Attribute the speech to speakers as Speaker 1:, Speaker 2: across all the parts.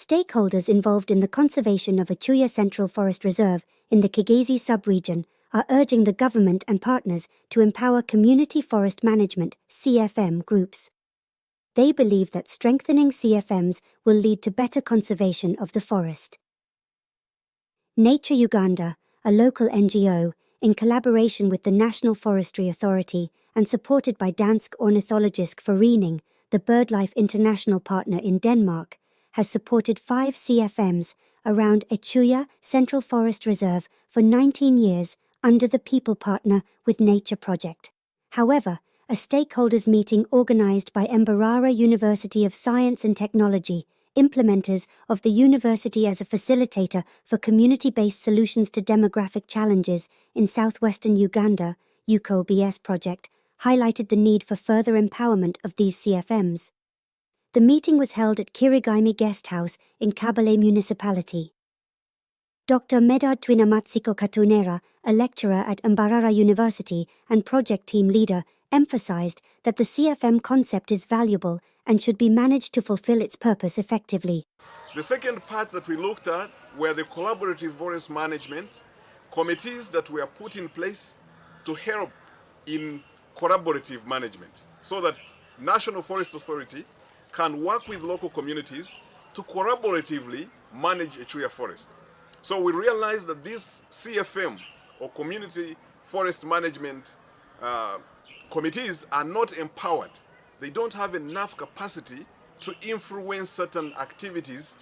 Speaker 1: Stakeholders involved in the conservation of Echuya Central Forest Reserve in the Kigezi sub-region are urging the government and partners to empower community forest management (CFM) groups. They believe that strengthening CFMs will lead to better conservation of the forest. Nature Uganda, a local NGO, in collaboration with the National Forestry Authority and supported by Dansk Ornithologisk Forening, the BirdLife international partner in Denmark, has supported 5 CFMs around Echuya Central Forest Reserve for 19 years under the People Partner with Nature project. However, a stakeholders meeting organized by Mbarara University of Science and Technology, implementers of the university as a facilitator for community-based solutions to demographic challenges in southwestern Uganda, UCO-BS project, highlighted the need for further empowerment of these CFMs. The meeting was held at Kirigaimi Guest House in Kabale Municipality. Dr. Medard Twinamatsiko Katunera, a lecturer at Mbarara University and project team leader, emphasized that the CFM concept is valuable and should be managed to fulfill its purpose effectively.
Speaker 2: The second part that we looked at were the collaborative forest management committees that were put in place to help in collaborative management so that National Forest Authority can work with local communities to collaboratively manage Echuya forest. So we realized that these CFM or community forest management committees are not empowered. They don't have enough capacity to influence certain activities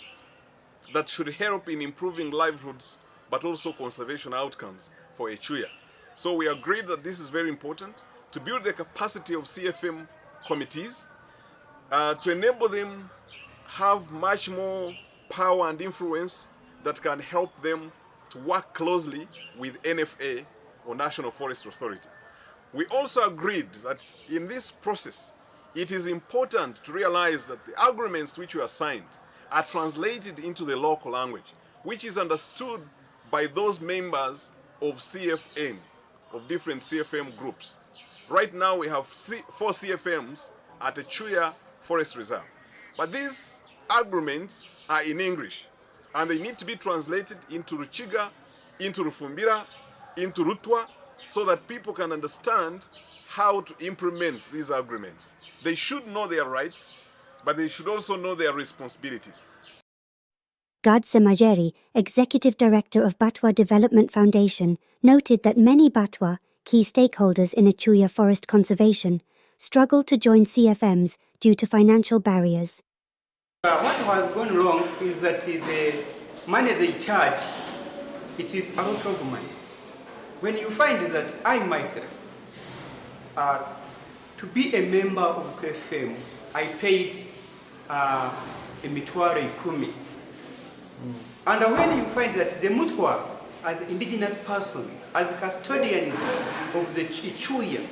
Speaker 2: that should help in improving livelihoods but also conservation outcomes for Echuya. So we agreed that this is very important to build the capacity of CFM committees to enable them have much more power and influence that can help them to work closely with NFA or National Forest Authority. We also agreed that in this process, it is important to realize that the agreements which were signed are translated into the local language, which is understood by those members of CFM, of different CFM groups. Right now we have 4 CFMs at Echuya Forest Reserve. But these agreements are in English and they need to be translated into Ruchiga, into Rufumbira, into Rutwa, so that people can understand how to implement these agreements. They should know their rights, but they should also know their responsibilities.
Speaker 1: Gadse Majeri, Executive Director of Batwa Development Foundation, noted that many Batwa, key stakeholders in Echuya forest conservation, struggle to join CFMs due to financial barriers.
Speaker 3: What has gone wrong is that the money they charge, it is a lot of money. When you find that I myself, to be a member of CFM, I paid a mitwaro ikumi. And when you find that the Mutwa, as indigenous person, as custodians of the Echuya,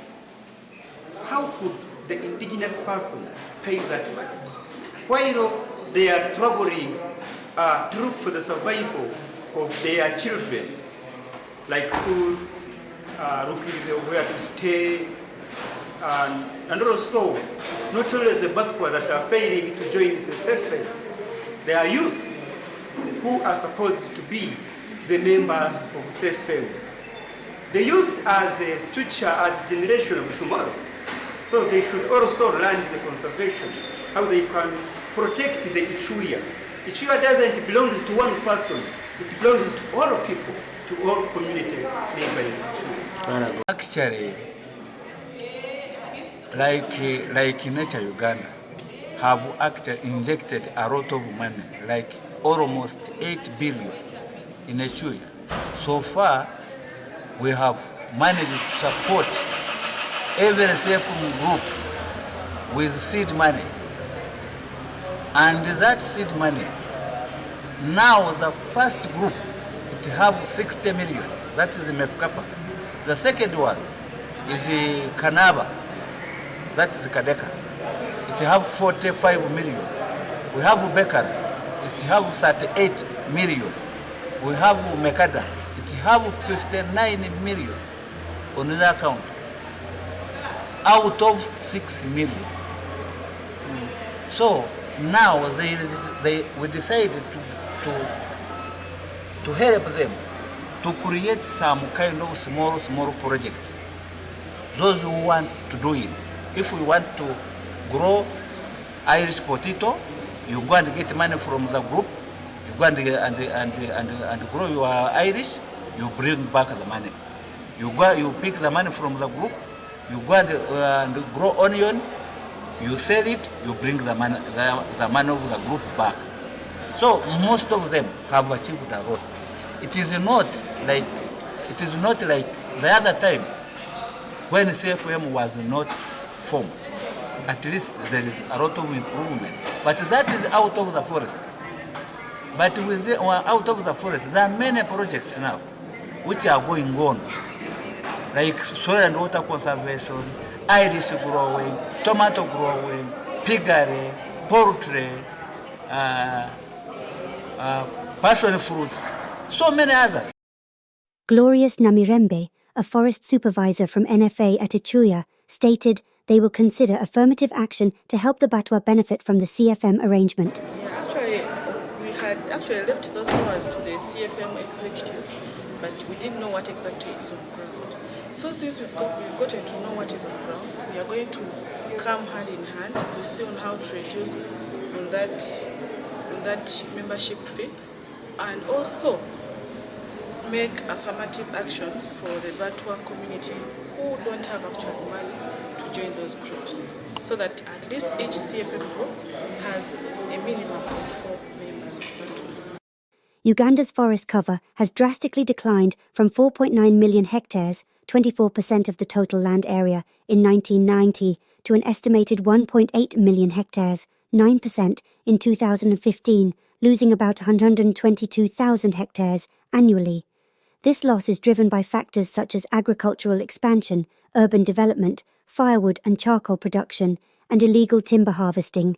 Speaker 3: how could the indigenous person pay that money? While they are struggling to look for the survival of their children, like food, looking where to stay, and also not only the Batwa that are failing to join the CFM, there are youth who are supposed to be the members of CFM. The youth are the future, as the generation of tomorrow. So they should also learn the conservation, how they can protect the Echuya. Echuya doesn't belong to one person, it belongs to all people, to all community neighboring Echuya.
Speaker 4: Actually, like Nature Uganda, have actually injected a lot of money, like almost 8 billion in Echuya. So far, we have managed to support every CFM group with seed money. And that seed money, now the first group, it have 60 million. That is Mefkapa. The second one is Kanaba. That is Kadeka. It have 45 million. We have Bekara. It have 38 million. We have Mekada. It have 59 million on the account out of 6 million. So Now we decided to help them to create some kind of small projects. Those who want to do it. If we want to grow Irish potato, you go and get money from the group. You go and grow your Irish. You bring back the money. You pick the money from the group. You go and grow onion. You sell it. You bring the money of the group back. So most of them have achieved a lot. It is not like the other time when CFM was not formed. At least there is a lot of improvement. But that is out of the forest. But out of the forest, there are many projects now which are going on, like soil and water conservation, Irish growing, tomato growing, piggery, poultry, passion fruits, so many others.
Speaker 1: Glorious Namirembe, a forest supervisor from NFA at Echuya, stated they will consider affirmative action to help the Batwa benefit from the CFM arrangement.
Speaker 5: Yeah, actually, we had left those powers to the CFM executives, but we didn't know what exactly is on ground. So since we've gotten to know what is on ground, we are going to come hand in hand. We'll see on how to reduce on that membership fee, and also make affirmative actions for the Batwa community who don't have actual money to join those groups, so that at least each CFM group has a minimum of 4 members of Batwa.
Speaker 1: Uganda's forest cover has drastically declined from 4.9 million hectares, 24% of the total land area, in 1990 to an estimated 1.8 million hectares, 9% in 2015, losing about 122,000 hectares annually. This loss is driven by factors such as agricultural expansion, urban development, firewood and charcoal production, and illegal timber harvesting.